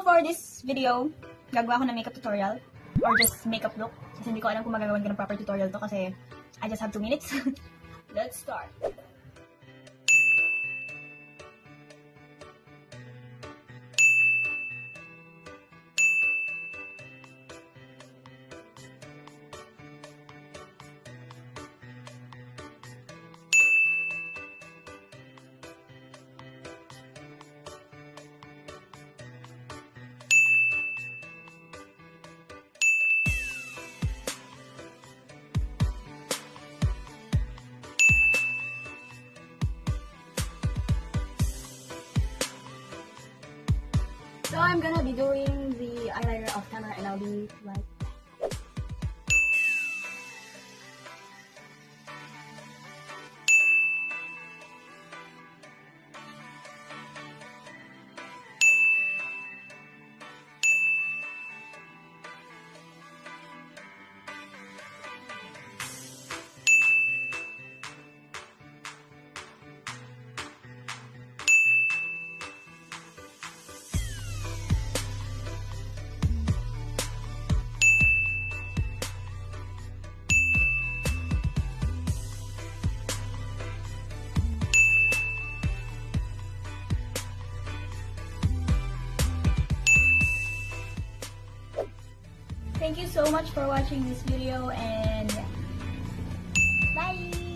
for this video, gagawa ako ng makeup tutorial or just makeup look. Kasi hindi ko alam kung magagawan ko ng proper tutorial to kasi I just have 2 minutes. Let's start. So I'm gonna be doing the eyeliner off camera and I'll be like... Thank you so much for watching this video and bye!